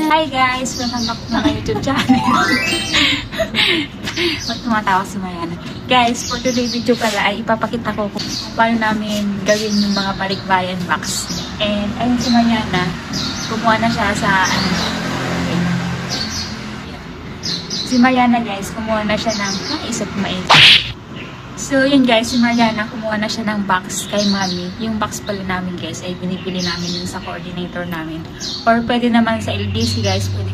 Hi guys! Welcome back to my YouTube channel. Ba't tumatawa si Mariana? Guys, for today's video pala ay ipapakita ko kung paano namin gawin yung mga balikbayan box. And ayun si Mariana, kumuha na siya sa si Mariana guys, kumuha na siya ng isip maisip. So yun guys, si Mariana kumuha na siya ng box kay Mami. Yung box pala namin guys ay binibili namin yun sa coordinator namin. Or pwede naman sa LBC guys, pwede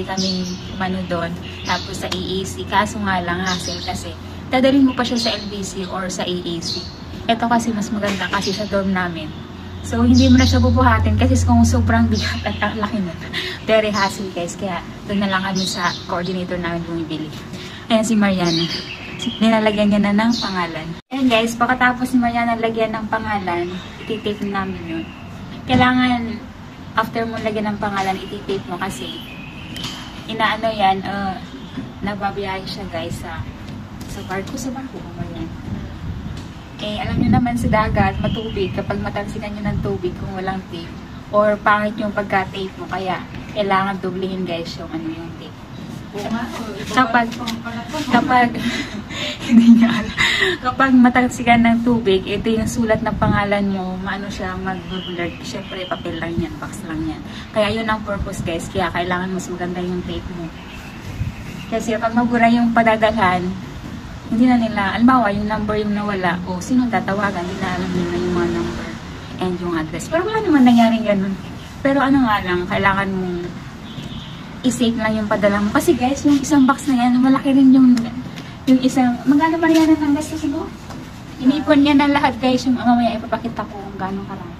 kami mano doon. Tapos sa EAC, kaso nga lang hassle kasi dadalhin mo pa siya sa LBC or sa EAC. Ito kasi mas maganda kasi sa dorm namin. So hindi mo na siya bubuhatin kasi kung sobrang bigat at ang laki na. Very hassle guys, kaya doon na lang kami sa coordinator namin bumibili. Ayan si Mariana. Nilalagyan niya na ng pangalan. Ayan guys, pagkatapos ni Mariana lagyan ng pangalan, iti-tape namin yun. Kailangan, after mo lagyan ng pangalan, iti-tape mo kasi inaano yan, nababiyahe siya guys sa barko ba yan? Eh, alam nyo naman sa dagat, matubig, kapag matalsikan nyo ng tubig kung walang tape, or pangit yung pagka-tape mo, kaya kailangan dublihin guys yung yung tape. Kapag hindi niya alam. Kapag matalsikan ng tubig, ito yung sulat ng pangalan mo, maano siya mag-blur. Siyempre, papel lang yan, box lang yan. Kaya yun ang purpose guys, kaya kailangan mas maganda yung tape mo. Kasi pag mabura yung padadalhan, hindi na nila, alimbawa yung number yung nawala, o sino tatawagan, hindi na alam nila yung mga number and yung address. Pero wala naman nangyaring ganun. Pero ano nga lang, kailangan mong i-save lang yung padala mo. Kasi guys, yung isang box na yan, malaki rin yung isang, magkano ba yan ang gastos mo? Inipon niya na lahat guys, yung mamaya ipapakita ko kung gano'ng karami.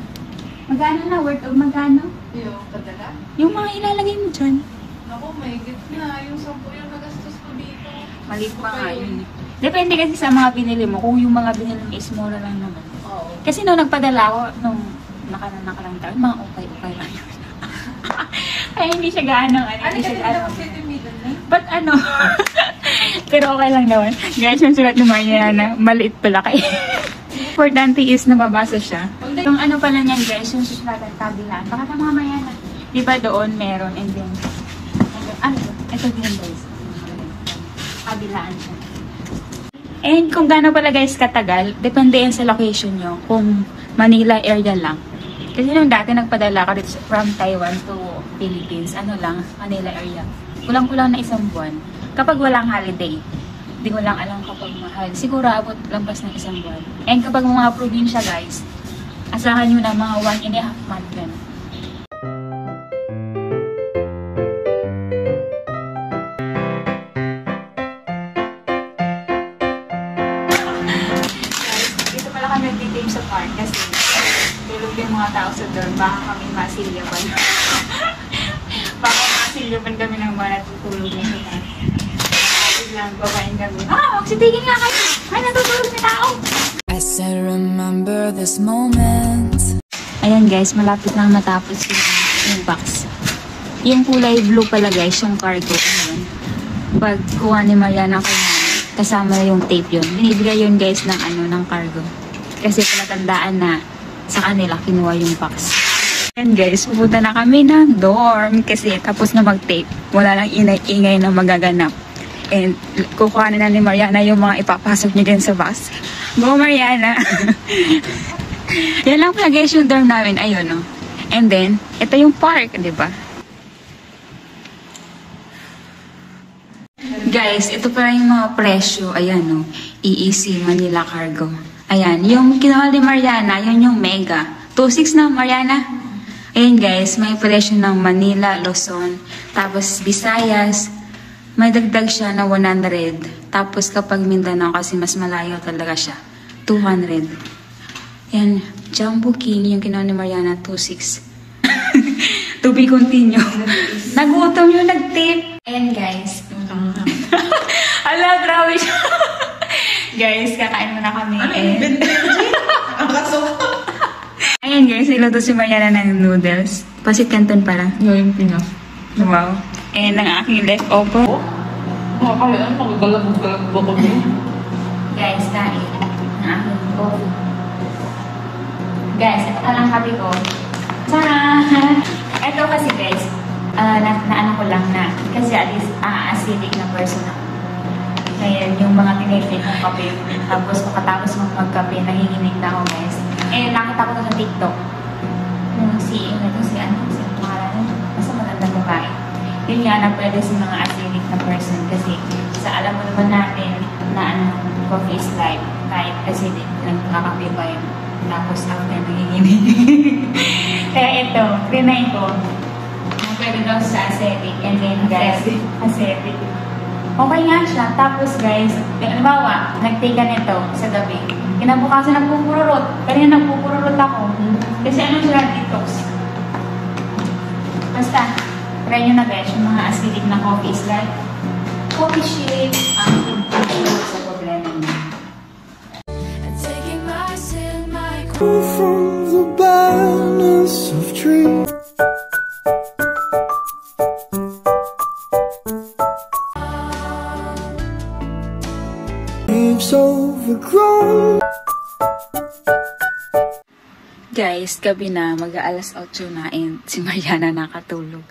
Magkano na, worth of magkano? Yung padala? Yung mga ilalagay mo dyan. Naku, may gift na. Yung 10 yung nagastos ko dito. Maliit pa nga yun. Depende kasi sa mga binili mo. Kung yung mga binili mo is mura lang naman. Oo. Kasi nung nagpadala ako, nung nakalang taon, mga okay lang yun. Ay, hindi siya gaano. Hindi siya gaano. But ano? Pero okay lang naman. Guys, yung sulat ni Mariana, maliit pala kayo. Importante is nababasa siya. Yung ano pala niyan guys, yung susulatan kabilaan. Baka na mga Mariana. Diba doon meron and then ano? Ito din guys. Kabilaan siya. And kung gaano pala guys katagal, depende yan sa location nyo. Kung Manila area lang. Kasi nung dati nagpadala ka dito from Taiwan to Philippines, ano lang, Manila area. Kulang-kulang na 1 buwan. Kapag walang holiday, hindi ko lang alam kapag mahal. Siguro abot lampas ng 1 buwan. And kapag mga probinsya guys, asahan nyo na mga 1.5 month yun. Guys, dito pala kami nag-tape sa park kasi tulog yung mga tao sa dorm, baka kami masilyapan. Baka masilyapan kami ng mga natutulog na sila. Biglang babain kami. Magsitigil nga kayo! Ay, natutulog na tao! I still remember this moment. Ayan guys, malapit lang matapos yung box. Yung kulay blue pala guys, yung cargo. Ayan. Pag kuha ni Mariana kasama na yung tape yun. Binibigay yun guys ng cargo. Kasi palatandaan na sa kanila kinuha yung box. Ayan guys, pupunta na kami ng dorm kasi tapos na mag-tape. Wala lang ingay na magaganap. And kukuha na ni Mariana yung mga ipapasok niya din sa box. Go Mariana! Yan lang pala guys yung dorm namin. Ayun no. And then, ito yung park, di ba? Guys, ito pala yung mga presyo. Ayan no. EEC Manila Cargo. Ayan, yung kinuha ni Mariana, yun yung mega. 2.6 na, Mariana. Ayan guys, may presyo ng Manila, Luzon, tapos Visayas. May dagdag siya na 100. Tapos kapag Mindanao, kasi mas malayo talaga siya, 200. Ayan, Jumbo King, yung kinuha ni Mariana, 2.6. To be continue. Nagutom yung nag-tip. Ayan guys. Ala, grabe siya. Guys, kakain muna kami. Ayan guys, niluto si Mariana ng noodles. Pasit Canton pala. Yung Pinoy. Wow. And ang aking leftover. Kaya paggalag ba kami? Guys, kain. Ang aking coffee. Guys, ito ka lang kape ko. Tara! Ito kasi guys, na ano ko lang na, kasi at least acidic na person ako. Kaya yung mga tinitake ng kape, tapos pagkatapos mong magkape, nanginginig na ako guys. Nakita ko na sa TikTok. Nung si pangalan, basta magandang babae. Yun nga na pwede sa mga acidic na person kasi sa alam mo naman natin na coffee is life. Kahit acidic, nagkakape pa yun. Tapos ako na nanginginig. Kaya ito, trinay ko. Pwede daw sa acidic. And then guys, acidic. Okay nga siya. Tapos guys, halimbawa, nag-take ka nito sa gabi. Kinabukasan nagpupururot. Kanina nagpupururot ako. Kasi ano siya, detox. Basta, try nyo na guys, yung mga acidic na coffee is like coffee shake ang sa problema niya. From the balance of dreams, leaves overgrown. Guys, gabi na, mag-aalas 8 na and si Mariana nakatulog.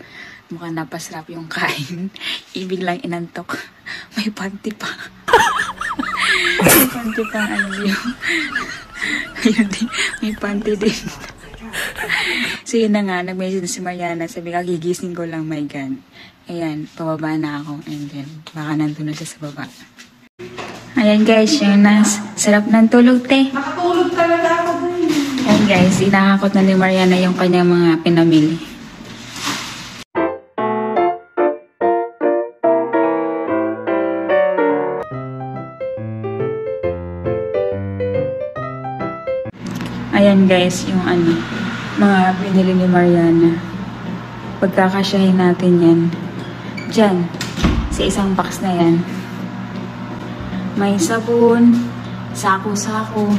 Mukhang napasarap yung kain. Ibig lang inantok. May panty pa. May panty pa ang yung... Ayun din, may panty din. So yun na nga, nag-message si Mariana. Sabi ka, gigising ko lang, my God. Ayan, pababa na ako. And then, baka nandun na siya sa baba. Ayan guys, yun na. Sarap ng tulog, te. Nakatulog talaga ako dun. Ayan guys, inahakot na ni Mariana yung kanyang mga pinamili. Ayan guys, yung mga binili ni Mariana. Pagkakasyahin natin yan. Diyan, sa isang box na yan. May sabon, sako-sako.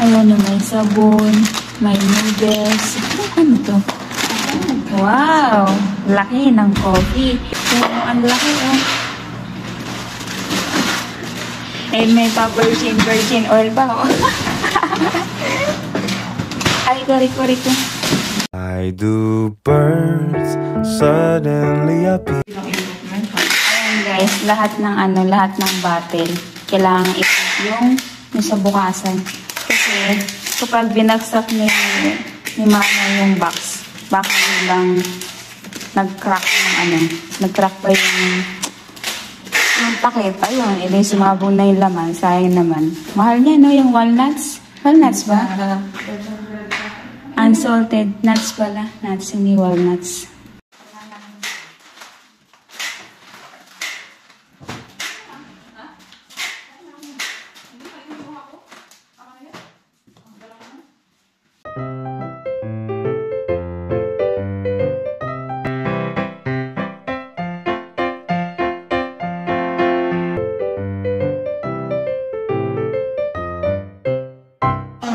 Ayan, may sabon, may noodles. Ano to? Wow! Laki ng coffee. Ang laki, oh. And may virgin oil pa, oh. Ay, riko. I do birds suddenly appear. Ayan guys, lahat ng bottle, kailangan i-put yung sa bukasan. Kasi kapag binagsak ni Mama yung box, baka lang nag-crack pa yung takip. Ayun, edi sumabong na yung laman, sayang naman. Mahal niya, no, yung walnuts. Walnuts ba? Unsalted nuts pala. Nuts, hindi walnuts.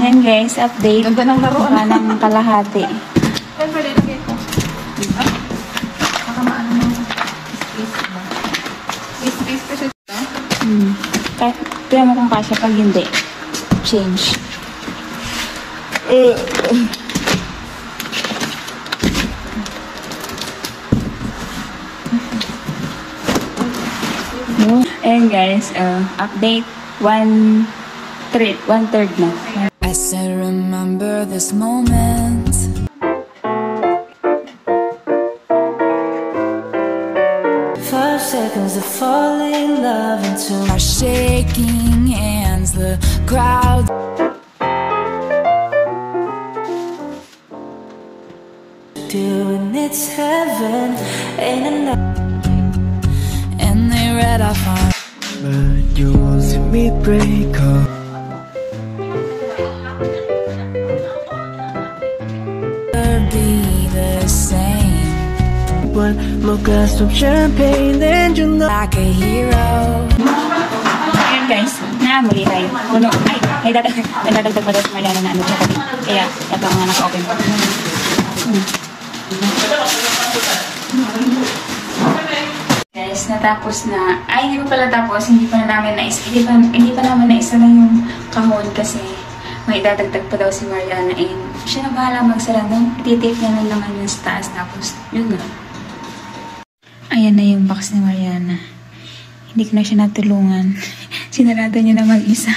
Ayan guys, update. Ganda ng laruan. Baka ng kalahati. Ay, pwede lagay ko. Diba? Baka maano mo. Space ba? Space pa siya dito? Kaya mo kung kasya pag hindi. Change. Ayan guys, update 1/3 na. I said remember this moment. 5 seconds to fall in love into Our shaking hands, the crowd. doing it's heaven, ain't enough. And they read off our But you won't see me break up. be the same. One more glass of champagne, then you know. Like a hero. Ayan guys, muli tayo. Puno. Ay, nadadagdag pa daw sa Mariana na siya kasi. Kaya, ito nga naka-open pa. Guys, natapos na. Ay, hindi pa pala tapos. Hindi pa namin naisa lang yung kahon kasi may idadagdag pa daw si Mariana and siya na bahala magsara doon. Titape niya lang naman yung sa taas tapos yun na. Ayan na yung box ni Mariana. Hindi ko na siya natulungan. Sinarado niya na mag-isa.